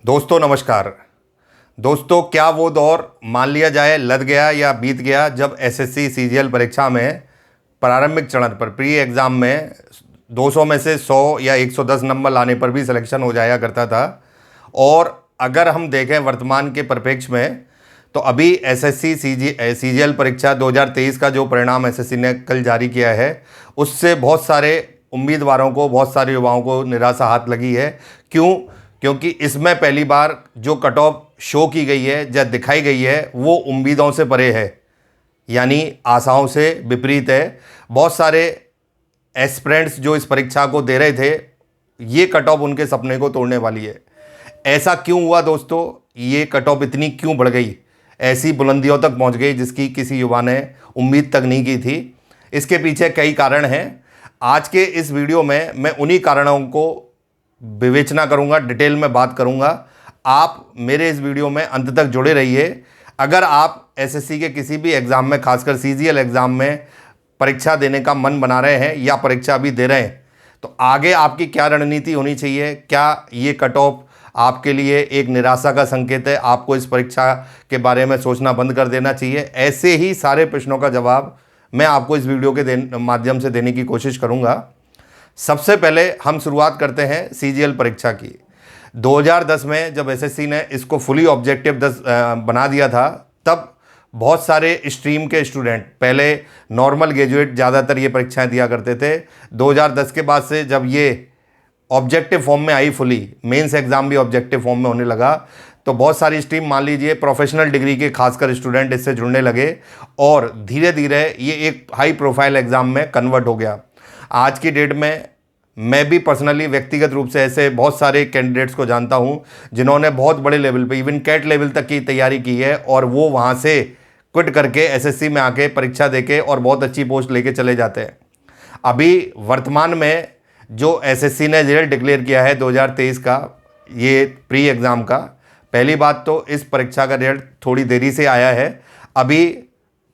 दोस्तों नमस्कार। दोस्तों, क्या वो दौर मान लिया जाए लद गया या बीत गया जब एसएससी सीजीएल परीक्षा में प्रारंभिक चरण पर प्री एग्ज़ाम में 200 में से 100 या 110 नंबर लाने पर भी सिलेक्शन हो जाया करता था। और अगर हम देखें वर्तमान के परिप्रेक्ष्य में, तो अभी एसएससी सीजीएल परीक्षा 2023 का जो परिणाम एसएससी ने कल जारी किया है, उससे बहुत सारे उम्मीदवारों को, बहुत सारे युवाओं को निराशा हाथ लगी है। क्यों? क्योंकि इसमें पहली बार जो कट ऑफ शो की गई है या दिखाई गई है, वो उम्मीदों से परे है, यानी आशाओं से विपरीत है। बहुत सारे एस्पिरेंट्स जो इस परीक्षा को दे रहे थे, ये कट ऑफ उनके सपने को तोड़ने वाली है। ऐसा क्यों हुआ दोस्तों? ये कट ऑफ इतनी क्यों बढ़ गई, ऐसी बुलंदियों तक पहुंच गई जिसकी किसी युवा ने उम्मीद तक नहीं की थी? इसके पीछे कई कारण हैं। आज के इस वीडियो में मैं उन्हीं कारणों को विवेचना करूंगा, डिटेल में बात करूंगा। आप मेरे इस वीडियो में अंत तक जुड़े रहिए। अगर आप एसएससी के किसी भी एग्ज़ाम में, खासकर सीजीएल एग्ज़ाम में परीक्षा देने का मन बना रहे हैं या परीक्षा भी दे रहे हैं, तो आगे आपकी क्या रणनीति होनी चाहिए? क्या ये कट ऑफ आपके लिए एक निराशा का संकेत है? आपको इस परीक्षा के बारे में सोचना बंद कर देना चाहिए? ऐसे ही सारे प्रश्नों का जवाब मैं आपको इस वीडियो के माध्यम से देने की कोशिश करूँगा। सबसे पहले हम शुरुआत करते हैं सीजीएल परीक्षा की। 2010 में जब एसएससी ने इसको फुली ऑब्जेक्टिव बना दिया था, तब बहुत सारे स्ट्रीम के स्टूडेंट, पहले नॉर्मल ग्रेजुएट ज़्यादातर ये परीक्षाएं दिया करते थे। 2010 के बाद से जब ये ऑब्जेक्टिव फॉर्म में आई, फुली मेंस एग्ज़ाम भी ऑब्जेक्टिव फॉर्म में होने लगा, तो बहुत सारी स्ट्रीम, मान लीजिए प्रोफेशनल डिग्री के खासकर स्टूडेंट, इससे जुड़ने लगे और धीरे धीरे ये एक हाई प्रोफाइल एग्ज़ाम में कन्वर्ट हो गया। आज की डेट में मैं भी पर्सनली, व्यक्तिगत रूप से ऐसे बहुत सारे कैंडिडेट्स को जानता हूं जिन्होंने बहुत बड़े लेवल पे, इवन कैट लेवल तक की तैयारी की है, और वो वहां से क्विट करके एसएससी में आके परीक्षा देके और बहुत अच्छी पोस्ट लेके चले जाते हैं। अभी वर्तमान में जो एसएससी ने रिजल्ट डिक्लेयर किया है 2023 का, ये प्री एग्ज़ाम का, पहली बात तो इस परीक्षा का रिजल्ट थोड़ी देरी से आया है। अभी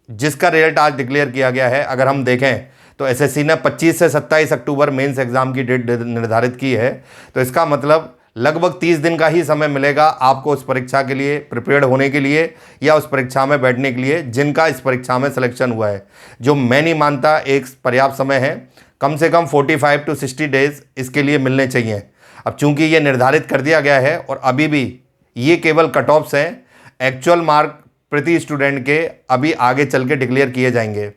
जिसका रिजल्ट आज डिक्लेयर किया गया है, अगर हम देखें तो एसएससी ने 25 से 27 अक्टूबर मेंस एग्ज़ाम की डेट निर्धारित की है। तो इसका मतलब लगभग 30 दिन का ही समय मिलेगा आपको उस परीक्षा के लिए प्रिपेयर्ड होने के लिए, या उस परीक्षा में बैठने के लिए जिनका इस परीक्षा में सिलेक्शन हुआ है, जो मैं नहीं मानता एक पर्याप्त समय है। कम से कम 45 to 60 डेज इसके लिए मिलने चाहिए। अब चूंकि ये निर्धारित कर दिया गया है और अभी भी ये केवल कट ऑफ्स हैं, एक्चुअल मार्क प्रति स्टूडेंट के अभी आगे चल के डिक्लेयर किए जाएंगे।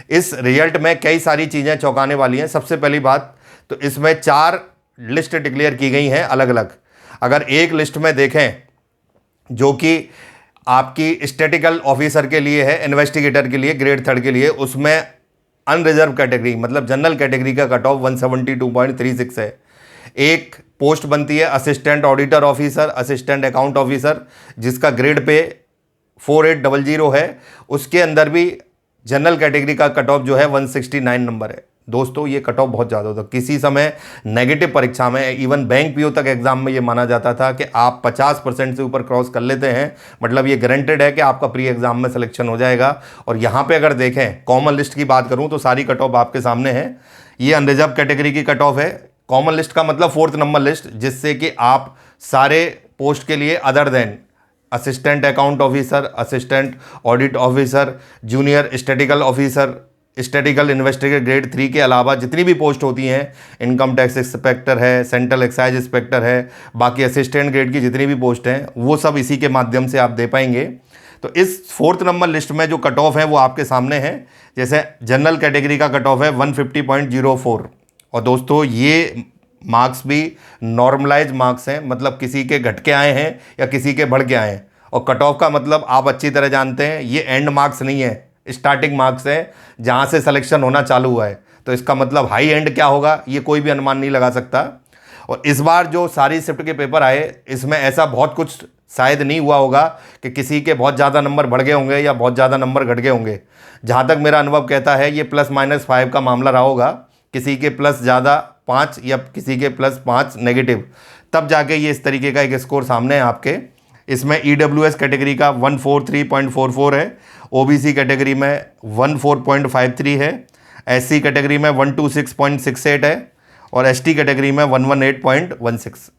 इस रिजल्ट में कई सारी चीज़ें चौंकाने वाली हैं। सबसे पहली बात तो इसमें 4 लिस्ट डिक्लेयर की गई हैं अलग अलग। अगर एक लिस्ट में देखें जो कि आपकी स्टैटिकल ऑफिसर के लिए है, इन्वेस्टिगेटर के लिए, ग्रेड 3 के लिए, उसमें अनरिजर्व कैटेगरी मतलब जनरल कैटेगरी का कट ऑफ 172.36 है। एक पोस्ट बनती है assistant auditor officer, assistant account officer, जिसका ग्रेड पे 4800 है। उसके अंदर भी जनरल कैटेगरी का कट ऑफ जो है 169 नंबर है। दोस्तों, ये कट ऑफ बहुत ज़्यादा होता है। किसी समय नेगेटिव परीक्षा में, इवन बैंक पीओ तक एग्जाम में ये माना जाता था कि आप 50% से ऊपर क्रॉस कर लेते हैं, मतलब ये गारंटेड है कि आपका प्री एग्जाम में सिलेक्शन हो जाएगा। और यहाँ पे अगर देखें, कॉमन लिस्ट की बात करूँ तो सारी कट ऑफ आपके सामने है। ये अनरिजर्व कैटेगरी की कट ऑफ है। कॉमन लिस्ट का मतलब 4th नंबर लिस्ट, जिससे कि आप सारे पोस्ट के लिए other than assistant account officer, assistant audit officer, junior statistical officer, statistical investigator grade 3 के अलावा जितनी भी पोस्ट होती हैं, इनकम टैक्स इंस्पेक्टर है, सेंट्रल एक्साइज इंस्पेक्टर है, बाकी असिस्टेंट ग्रेड की जितनी भी पोस्ट हैं, वो सब इसी के माध्यम से आप दे पाएंगे। तो इस 4th नंबर लिस्ट में जो कट ऑफ है वो आपके सामने है। जैसे जनरल कैटेगरी का कट ऑफ है 150.04। और दोस्तों, ये मार्क्स भी नॉर्मलाइज मार्क्स हैं, मतलब किसी के घट के आए हैं या किसी के बढ़ के आए हैं। और कट ऑफ का मतलब आप अच्छी तरह जानते हैं, ये एंड मार्क्स नहीं है, स्टार्टिंग मार्क्स है जहां से सिलेक्शन होना चालू हुआ है। तो इसका मतलब हाई एंड क्या होगा, ये कोई भी अनुमान नहीं लगा सकता। और इस बार जो सारी शिफ्ट के पेपर आए, इसमें ऐसा बहुत कुछ शायद नहीं हुआ होगा कि किसी के बहुत ज़्यादा नंबर बढ़ गए होंगे या बहुत ज़्यादा नंबर घट गए होंगे। जहाँ तक मेरा अनुभव कहता है, ये +-5 का मामला रहा होगा। किसी के प्लस ज़्यादा 5 या किसी के +5 नेगेटिव, तब जाके ये इस तरीके का एक स्कोर सामने है आपके। इसमें ईडब्ल्यूएस कैटेगरी का 143.44 है, ओबीसी कैटेगरी में 14.53 है, एससी कैटेगरी में 126.68 है और एसटी कैटेगरी में 118.16।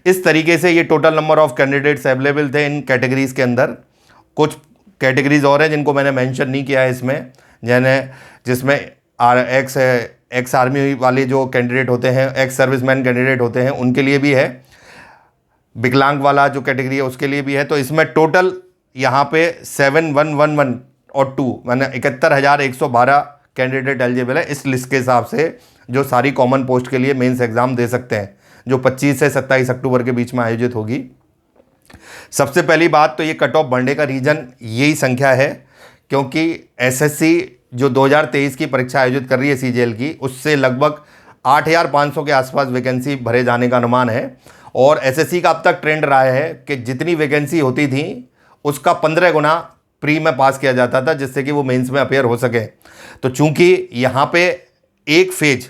इस तरीके से ये total number of candidates available थे इन कैटेगरीज़ के अंदर। कुछ कैटेगरीज और हैं जिनको मैंने मेंशन नहीं किया है इसमें, जिसमें एक्स आर्मी वाले जो कैंडिडेट होते हैं, एक्स सर्विसमैन कैंडिडेट होते हैं, उनके लिए भी है। विकलांग वाला जो कैटेगरी है उसके लिए भी है। तो इसमें टोटल यहाँ पे 7111 और 2 मैंने 71,112 कैंडिडेट एलिजिबल है इस लिस्ट के हिसाब से, जो सारी कॉमन पोस्ट के लिए मेंस एग्ज़ाम दे सकते हैं, जो 25 से 27 अक्टूबर के बीच में आयोजित होगी। सबसे पहली बात तो ये कट ऑफ बढ़ने का रीज़न यही संख्या है, क्योंकि एसएससी जो 2023 की परीक्षा आयोजित कर रही है सीजीएल की, उससे लगभग 8,500 के आसपास वैकेंसी भरे जाने का अनुमान है। और एसएससी का अब तक ट्रेंड रहा है कि जितनी वैकेंसी होती थी उसका 15 गुना प्री में पास किया जाता था, जिससे कि वो मेंस में अपेयर हो सके। तो चूंकि यहाँ पे एक फेज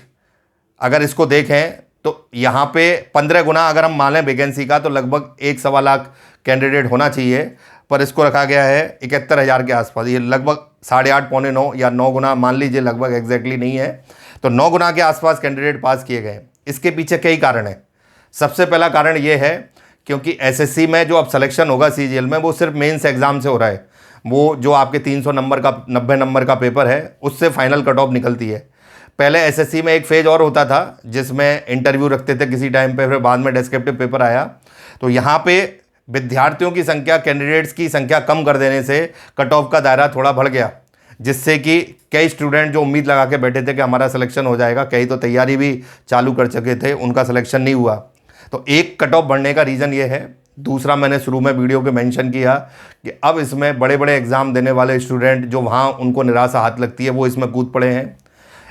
अगर इसको देखें तो यहाँ पे 15 गुना अगर हम मान लें वैकेंसी का, तो लगभग 1.25 लाख कैंडिडेट होना चाहिए, पर इसको रखा गया है 71,000 के आसपास। ये लगभग 8.5 पौने 9 या 9 गुना मान लीजिए, लगभग एग्जैक्टली नहीं है, तो 9 गुना के आसपास कैंडिडेट पास किए गए। इसके पीछे कई कारण हैं। सबसे पहला कारण ये है क्योंकि एसएससी में जो अब सिलेक्शन होगा सीजीएल में, वो सिर्फ मेंस एग्जाम से हो रहा है। वो जो आपके 300 नंबर का 90 नंबर का पेपर है, उससे फाइनल कट ऑफ निकलती है। पहले एसएससी में एक फेज और होता था जिसमें इंटरव्यू रखते थे किसी टाइम पे, फिर बाद में डिस्क्रिप्टिव पेपर आया। तो यहाँ पे विद्यार्थियों की संख्या, कैंडिडेट्स की संख्या कम कर देने से कट ऑफ का दायरा थोड़ा बढ़ गया, जिससे कि कई स्टूडेंट जो उम्मीद लगा के बैठे थे कि हमारा सिलेक्शन हो जाएगा, कई तो तैयारी भी चालू कर चुके थे, उनका सिलेक्शन नहीं हुआ। तो एक कट ऑफ बढ़ने का रीज़न ये है। दूसरा, मैंने शुरू में वीडियो के मेंशन किया कि अब इसमें बड़े बड़े एग्ज़ाम देने वाले स्टूडेंट जो वहाँ उनको निराशा हाथ लगती है, वो इसमें कूद पड़े हैं।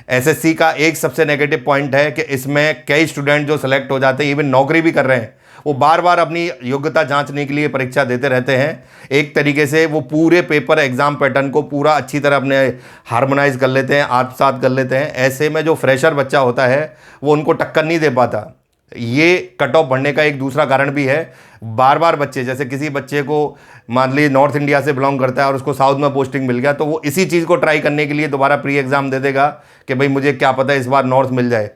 एसएससी का एक सबसे नेगेटिव पॉइंट है कि इसमें कई स्टूडेंट जो सेलेक्ट हो जाते हैं, इवन नौकरी भी कर रहे हैं, वो बार बार अपनी योग्यता जांचने के लिए परीक्षा देते रहते हैं। एक तरीके से वो पूरे पेपर एग्ज़ाम पैटर्न को पूरा अच्छी तरह अपने हार्मोनाइज कर लेते हैं, आत्मसात कर लेते हैं। ऐसे में जो फ्रेशर बच्चा होता है वो उनको टक्कर नहीं दे पाता। ये कट ऑफ बढ़ने का एक दूसरा कारण भी है। बार बार बच्चे, जैसे किसी बच्चे को मान ली नॉर्थ इंडिया से बिलोंग करता है और उसको साउथ में पोस्टिंग मिल गया, तो वो इसी चीज़ को ट्राई करने के लिए दोबारा प्री एग्ज़ाम दे देगा कि भाई मुझे क्या पता है इस बार नॉर्थ मिल जाए।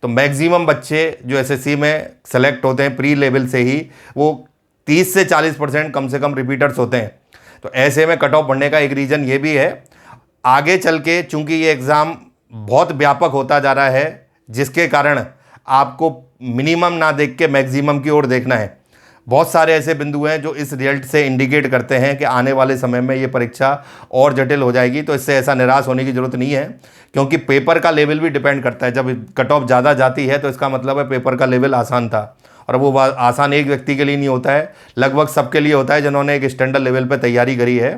तो मैक्सिमम बच्चे जो एसएससी में सेलेक्ट होते हैं प्री लेवल से ही, वो 30 से 40% कम से कम रिपीटर्स होते हैं। तो ऐसे में कट ऑफ बढ़ने का एक रीज़न ये भी है। आगे चल के चूँकि ये एग्ज़ाम बहुत व्यापक होता जा रहा है, जिसके कारण आपको मिनिमम ना देख के मैक्सिमम की ओर देखना है। बहुत सारे ऐसे बिंदु हैं जो इस रिजल्ट से इंडिकेट करते हैं कि आने वाले समय में ये परीक्षा और जटिल हो जाएगी। तो इससे ऐसा निराश होने की ज़रूरत नहीं है, क्योंकि पेपर का लेवल भी डिपेंड करता है। जब कट ऑफ ज़्यादा जाती है तो इसका मतलब है पेपर का लेवल आसान था, और वो आसान एक व्यक्ति के लिए नहीं होता है, लगभग सबके लिए होता है जिन्होंने एक स्टैंडर्ड लेवल पर तैयारी करी है।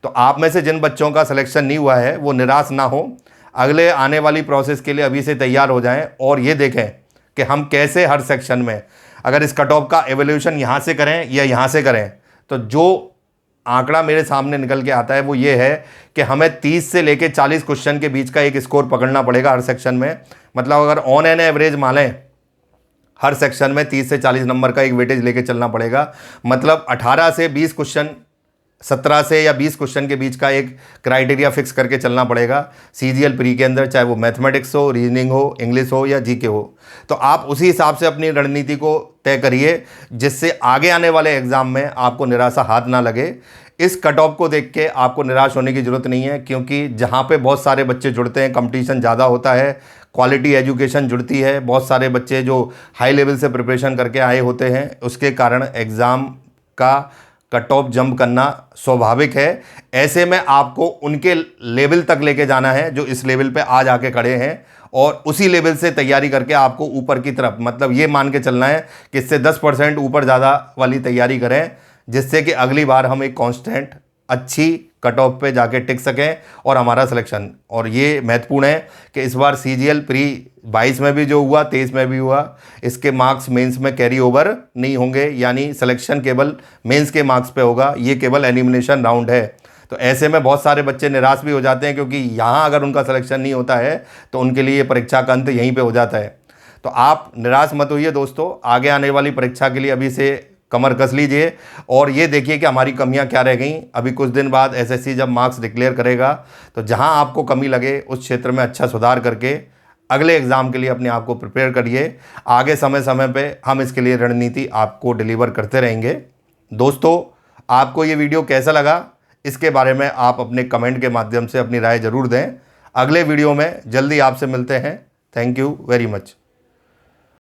तो आप में से जिन बच्चों का सिलेक्शन नहीं हुआ है वो निराश ना हो, अगले आने वाली प्रोसेस के लिए अभी से तैयार हो जाएं और ये देखें कि हम कैसे हर सेक्शन में, अगर इस कट ऑफ का एवोल्यूशन यहाँ से करें या यहाँ से करें, तो जो आंकड़ा मेरे सामने निकल के आता है वो ये है कि हमें 30 से लेके 40 क्वेश्चन के बीच का एक स्कोर पकड़ना पड़ेगा हर सेक्शन में। मतलब अगर ऑन एन एवरेज मान लें हर सेक्शन में 30 से 40 नंबर का एक वेटेज लेके चलना पड़ेगा। मतलब 18 से 20 क्वेश्चन, 17 से या 20 क्वेश्चन के बीच का एक क्राइटेरिया फिक्स करके चलना पड़ेगा सीजीएल प्री के अंदर, चाहे वो मैथमेटिक्स हो, रीजनिंग हो, इंग्लिश हो या जीके हो। तो आप उसी हिसाब से अपनी रणनीति को तय करिए, जिससे आगे आने वाले एग्ज़ाम में आपको निराशा हाथ ना लगे। इस कट ऑफ को देख के आपको निराश होने की ज़रूरत नहीं है, क्योंकि जहाँ पे बहुत सारे बच्चे जुड़ते हैं, कंपटीशन ज़्यादा होता है, क्वालिटी एजुकेशन जुड़ती है, बहुत सारे बच्चे जो हाई लेवल से प्रिपरेशन करके आए होते हैं, उसके कारण एग्ज़ाम का कट ऑफ जंप करना स्वाभाविक है। ऐसे में आपको उनके लेवल तक लेके जाना है जो इस लेवल पे आज आके खड़े हैं, और उसी लेवल से तैयारी करके आपको ऊपर की तरफ, मतलब ये मान के चलना है कि इससे 10% ऊपर ज़्यादा वाली तैयारी करें, जिससे कि अगली बार हम एक कांस्टेंट अच्छी कट ऑफ पे जाके टिक सकें और हमारा सिलेक्शन। और ये महत्वपूर्ण है कि इस बार सीजीएल प्री 22 में भी जो हुआ, 23 में भी हुआ, इसके मार्क्स मेंस में कैरी ओवर नहीं होंगे, यानी सिलेक्शन केवल मेंस के मार्क्स पे होगा। ये केवल एलिमिनेशन राउंड है। तो ऐसे में बहुत सारे बच्चे निराश भी हो जाते हैं, क्योंकि यहाँ अगर उनका सिलेक्शन नहीं होता है तो उनके लिए परीक्षा का अंत यहीं पर हो जाता है। तो आप निराश मत होइए दोस्तों, आगे आने वाली परीक्षा के लिए अभी से कमर कस लीजिए और ये देखिए कि हमारी कमियां क्या रह गई। अभी कुछ दिन बाद एसएससी जब मार्क्स डिक्लेयर करेगा तो जहां आपको कमी लगे उस क्षेत्र में अच्छा सुधार करके अगले एग्ज़ाम के लिए अपने आप को प्रिपेयर करिए। आगे समय समय पे हम इसके लिए रणनीति आपको डिलीवर करते रहेंगे। दोस्तों, आपको ये वीडियो कैसा लगा, इसके बारे में आप अपने कमेंट के माध्यम से अपनी राय ज़रूर दें। अगले वीडियो में जल्दी आपसे मिलते हैं। Thank you very much.